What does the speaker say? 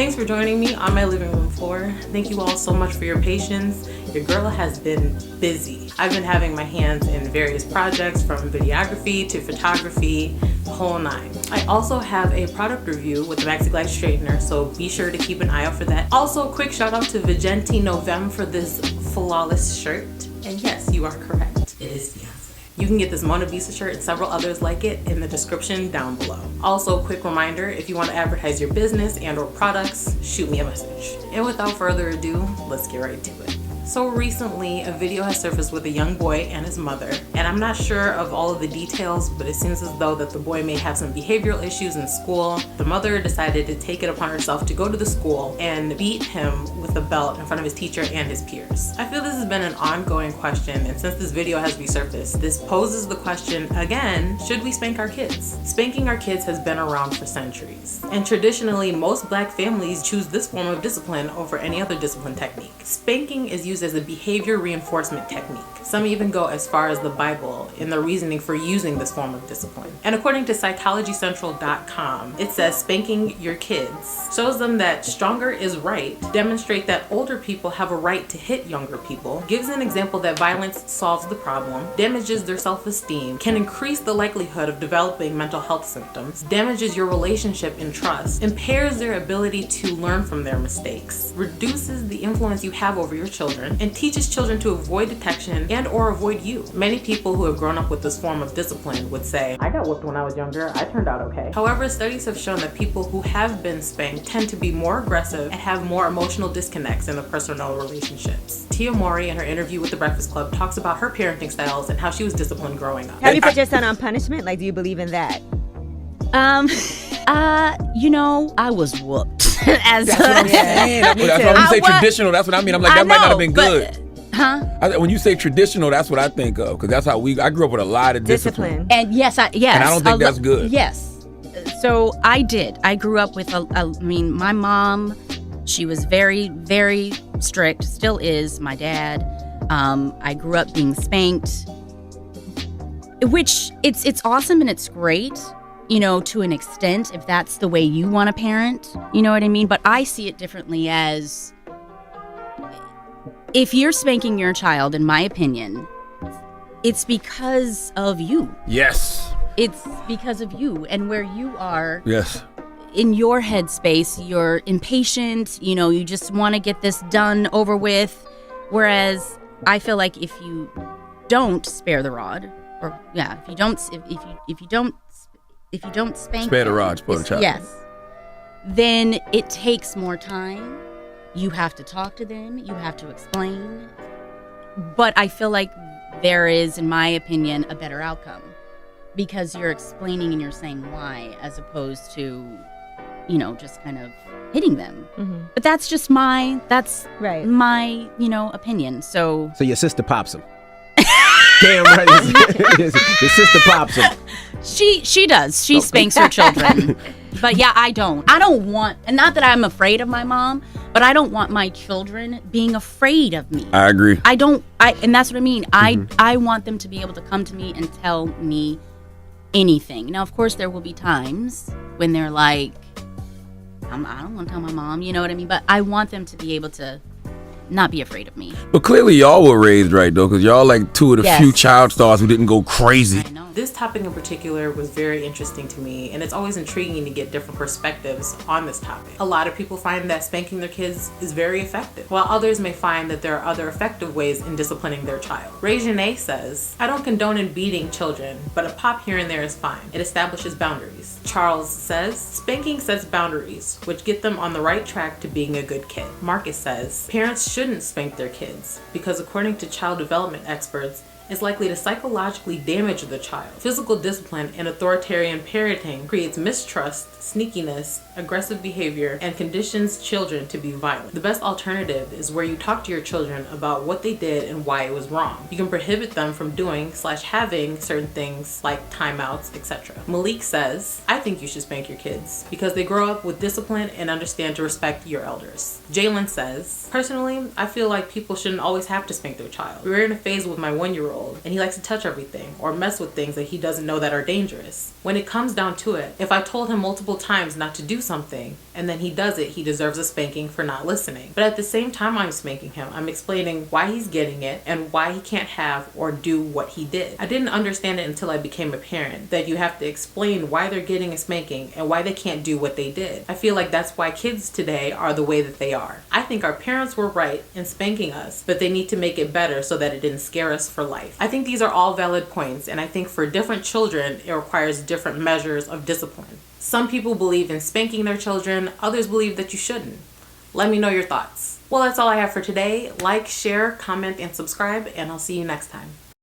Thanks for joining me on my living room floor. Thank you all so much for your patience. Your girl has been busy. I've been having my hands in various projects from videography to photography, the whole nine. I also have a product review with the Maxi Glide straightener, so be sure to keep an eye out for that. Also, a quick shout out to Vigenti Novem for this flawless shirt. And yes, you are correct. It is Beyonce. You can get this MonaBeysa shirt and several others like it in the description down below. Also, a quick reminder, if you want to advertise your business and or products, shoot me a message. And without further ado, let's get right to it. So recently, a video has surfaced with a young boy and his mother, and I'm not sure of all of the details, but it seems as though that the boy may have some behavioral issues in school. The mother decided to take it upon herself to go to the school and beat him with a belt in front of his teacher and his peers. I feel this has been an ongoing question, and since this video has resurfaced, this poses the question again, should we spank our kids? Spanking our kids has been around for centuries, and traditionally, most Black families choose this form of discipline over any other discipline technique. Spanking is used as a behavior reinforcement technique. Some even go as far as the Bible in the reasoning for using this form of discipline. And according to psychologycentral.com, it says spanking your kids shows them that stronger is right, demonstrate that older people have a right to hit younger people, gives an example that violence solves the problem, damages their self-esteem, can increase the likelihood of developing mental health symptoms, damages your relationship and trust, impairs their ability to learn from their mistakes, reduces the influence you have over your children, and teaches children to avoid detection and or avoid you. Many people who have grown up with this form of discipline would say, I got whipped when I was younger, I turned out okay. However, studies have shown that people who have been spanked tend to be more aggressive and have more emotional disconnects in their personal relationships. Tia Mowry, in her interview with The Breakfast Club, talks about her parenting styles and how she was disciplined growing up. Have you put your son on punishment? Like, do you believe in that? I was whooped. As that's what I'm saying. That's when you say traditional, that's what I mean. I'm like, that might not have been good. When you say traditional, that's what I think of, because that's how I grew up with a lot of discipline. And yes, and I don't think that's good. Yes. So I did. I grew up with my mom, she was very, very strict, still is. My dad, I grew up being spanked, which it's awesome and it's great, to an extent, if that's the way you want to parent, you know what I mean? But I see it differently as, if you're spanking your child, in my opinion, it's because of you. Yes. It's because of you and where you are. Yes. In your headspace, you're impatient, you just want to get this done, over with. Whereas I feel like if you don't spare the rod, if you don't spank spare the rod, spoil the child. Yes. Then it takes more time. You have to talk to them. You have to explain. But I feel like there is, in my opinion, a better outcome, because you're explaining and you're saying why, as opposed to, just kind of hitting them. Mm-hmm. But that's just my opinion. So your sister pops him. Damn right. Your sister pops him. She does. She spanks her children. But yeah, I don't want, and not that I'm afraid of my mom, but I don't want my children being afraid of me. I agree. And that's what I mean. Mm-hmm. I want them to be able to come to me and tell me anything. Now, of course, there will be times when they're like, I don't want to tell my mom, you know what I mean? But I want them to be able to not be afraid of me. But clearly y'all were raised right, though, because y'all like two of the few child stars who didn't go crazy. I know. This topic in particular was very interesting to me, and it's always intriguing to get different perspectives on this topic. A lot of people find that spanking their kids is very effective, while others may find that there are other effective ways in disciplining their child. Regine says, I don't condone in beating children, but a pop here and there is fine. It establishes boundaries. Charles says, spanking sets boundaries, which get them on the right track to being a good kid. Marcus says, parents shouldn't spank their kids because according to child development experts, is likely to psychologically damage the child. Physical discipline and authoritarian parenting creates mistrust, sneakiness, aggressive behavior, and conditions children to be violent. The best alternative is where you talk to your children about what they did and why it was wrong. You can prohibit them from doing/having certain things like timeouts, etc. Malik says, I think you should spank your kids because they grow up with discipline and understand to respect your elders. Jalen says, personally, I feel like people shouldn't always have to spank their child. We're in a phase with my 1-year-old 4-year-old and he likes to touch everything or mess with things that he doesn't know that are dangerous. When it comes down to it, if I told him multiple times not to do something and then he does it, he deserves a spanking for not listening. But at the same time I'm spanking him, I'm explaining why he's getting it and why he can't have or do what he did. I didn't understand it until I became a parent, that you have to explain why they're getting a spanking and why they can't do what they did. I feel like that's why kids today are the way that they are. I think our parents were right in spanking us, but they need to make it better so that it didn't scare us for life. I think these are all valid points, and I think for different children, it requires different measures of discipline. Some people believe in spanking their children, others believe that you shouldn't. Let me know your thoughts. Well, that's all I have for today. Like, share, comment, and subscribe, and I'll see you next time.